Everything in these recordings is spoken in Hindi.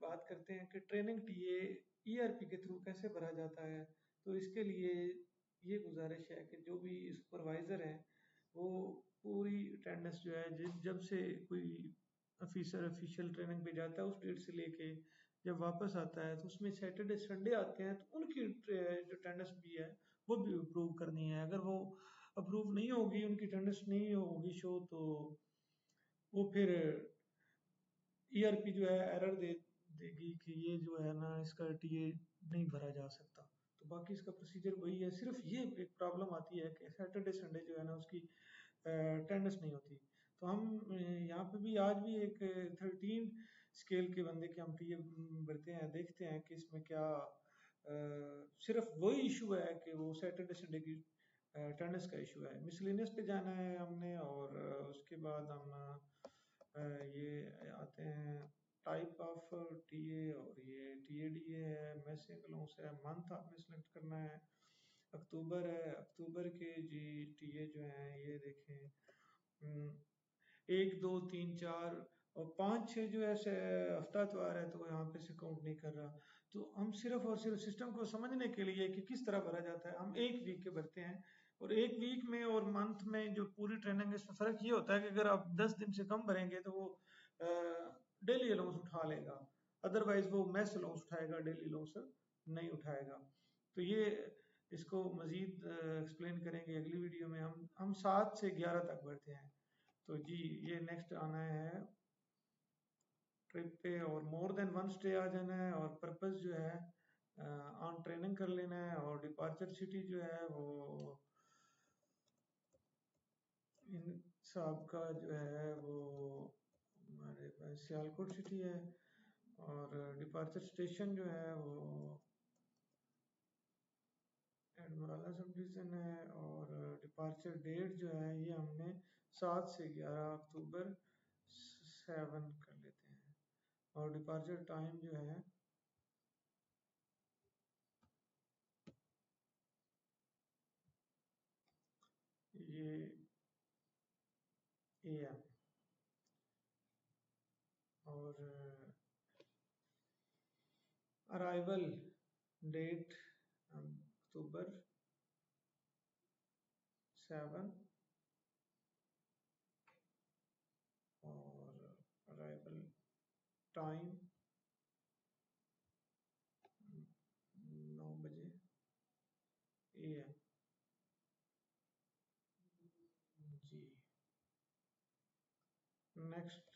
बात करते हैं कि ट्रेनिंग टीए ईआरपी के थ्रू कैसे भरा जाता है। तो इसके लिए ये गुजारिश है कि जो भी सुपरवाइज़र हैं वो पूरी अटेंडेंस जो है जब से कोई ऑफिशियल ट्रेनिंग पे जाता है उस डेट से लेके जब वापस आता है तो उसमें सैटरडे संडे आते हैं तो उनकी जो अटेंडेंस भी है वो भी अप्रूव करनी है। अगर वो अप्रूव नहीं होगी, उनकी अटेंडेंस नहीं होगी शो, तो वो फिर ईआरपी जो है एरर देगी कि ये जो है ना इसका टीए नहीं भरा जा सकता। तो बाकी इसका प्रोसीजर वही है, सिर्फ ये एक प्रॉब्लम आती है कि सैटरडे संडे जो है ना उसकी अटेंडेंस नहीं होती। तो हम यहाँ पे भी आज भी एक 13 स्केल के बंदे के हम टीए भरते हैं, देखते हैं कि इसमें क्या सिर्फ वही इशू है कि वो सैटरडे संडे की अटेंडेंस का इशू है। मिसलिनियस पे जाना है हमने और उसके बाद हम ये आते हैं टाइप ऑफ टीए और ये टीएडीए है, मैसिंग अलाउंस है, मंथ आपने सेलेक्ट करना है, अक्टूबर है, अक्टूबर के जी टीए जो हैं ये देखें 1 2 3 4 और 5 6 जो है हफ्ता त्योहार है तो यहाँ पे से काउंट नहीं कर रहा। तो हम सिर्फ और सिर्फ सिस्टम को समझने के लिए कि किस तरह भरा जाता है हम एक वीक के भरते हैं। और एक वीक में और मंथ में जो पूरी ट्रेनिंग है इसमें फ़र्क ये होता है कि अगर आप 10 दिन से कम भरेंगे तो वो डेली अलाउंस उठा लेगा, अदरवाइज वो मैस अलाउंस उठाएगा, डेली अलाउंस नहीं उठाएगा। तो ये इसको मजीद एक्सप्लेन करेंगे अगली वीडियो में। हम 7 से 11 तक भरते हैं। तो जी ये नेक्स्ट आना है ट्रिप पे और मोर देन वन स्टे आ जाना है और पर्पस जो है ऑन ट्रेनिंग कर लेना है। और डिपार्चर सिटी जो है वो इन साहब का जो है वो हमारे पास सियालकोट सिटी है और डिपार्चर स्टेशन जो है वो एडमराला सब डिवीजन है। और डिपार्चर डेट जो है ये हमने 7 से 11 अक्टूबर 7 कर लेते हैं। और डिपार्चर टाइम जो है ये AM और अराइवल डेट अक्टूबर 7 और अराइवल टाइम 9 बजे AM जी। नेक्स्ट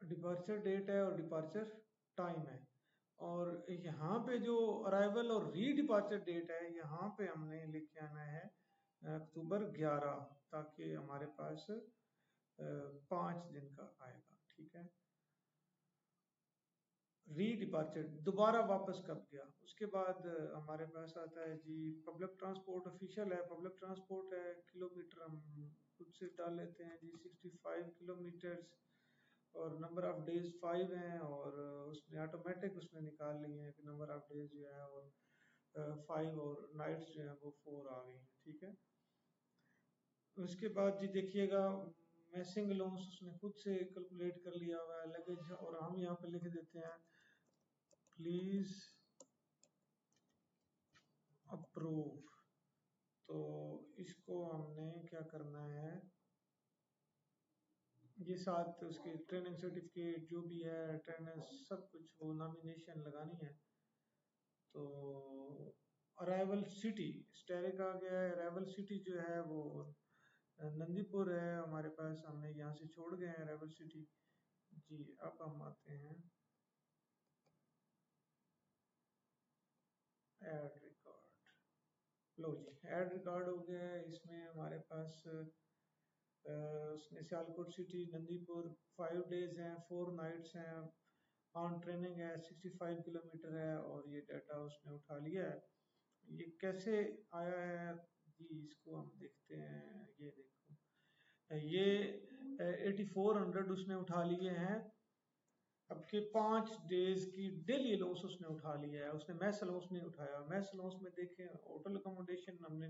डिपार्चर डेट है और डिपार्चर टाइम है। और यहाँ पे जो अराइवल और री डिपार्चर डेट है यहाँ पे हमने लिखे आना है अक्टूबर 11 ताकि हमारे पास 5 दिन का आएगा। ठीक है, री डिपार्चर दोबारा वापस कब गया। उसके बाद हमारे पास आता है जी पब्लिक ट्रांसपोर्ट ऑफिशियल है, पब्लिक ट्रांसपोर्ट है, किलोमीटर हम खुद से डाल लेते हैं जी 65 किलोमीटर्स और नंबर ऑफ डेज 5 हैं और उसने ऑटोमेटिक उसने निकाल लिए हैं कि नंबर ऑफ डेज जो है और 5 और नाइट्स जो है वो 4 आ गई हैं। ठीक है, उसके बाद जी देखिएगा मैसिंग अलाउंस उसने खुद से कैलकुलेट कर लिया हुआ है लगेज और हम यहाँ पे लिख देते हैं प्लीज अप्रूव। तो इसको हमने क्या करना है, ये साथ उसकी ट्रेनिंग सर्टिफिकेट जो भी है अटेंडेंस सब कुछ वो नॉमिनेशन लगानी है। तो अराइवल सिटी स्टेरिक आ गया है, अराइवल सिटी जो है वो नंदीपुर है हमारे पास, हमने यहाँ से छोड़ गए हैं अराइवल सिटी जी। अब हम आते हैं ऐड रिकॉर्ड, लो जी ऐड रिकॉर्ड हो गया है। इसमें हमारे पास उसने सियालकोट सिटी नंदीपुर 5 डेज हैं 4 नाइट्स हैं, ऑन ट्रेनिंग है, 65 किलोमीटर है और ये डाटा उसने उठा लिया है। ये कैसे आया है जी इसको हम देखते हैं। ये देखो ये 8400 उसने उठा लिए हैं। अब के 5 डेज की डेली अलाउंस उसने उठा लिया है, उसने मैस अलाउंस नहीं उठाया। मैस अलाउंस में देखें होटल अकोमोडेशन हमने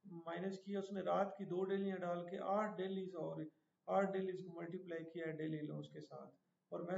माइनस किया उसने, रात की 2 डेलियां डाल के 8 डेलीज, और 8 डेलीज को मल्टीप्लाई किया है डेली लोन्स के साथ, और मैं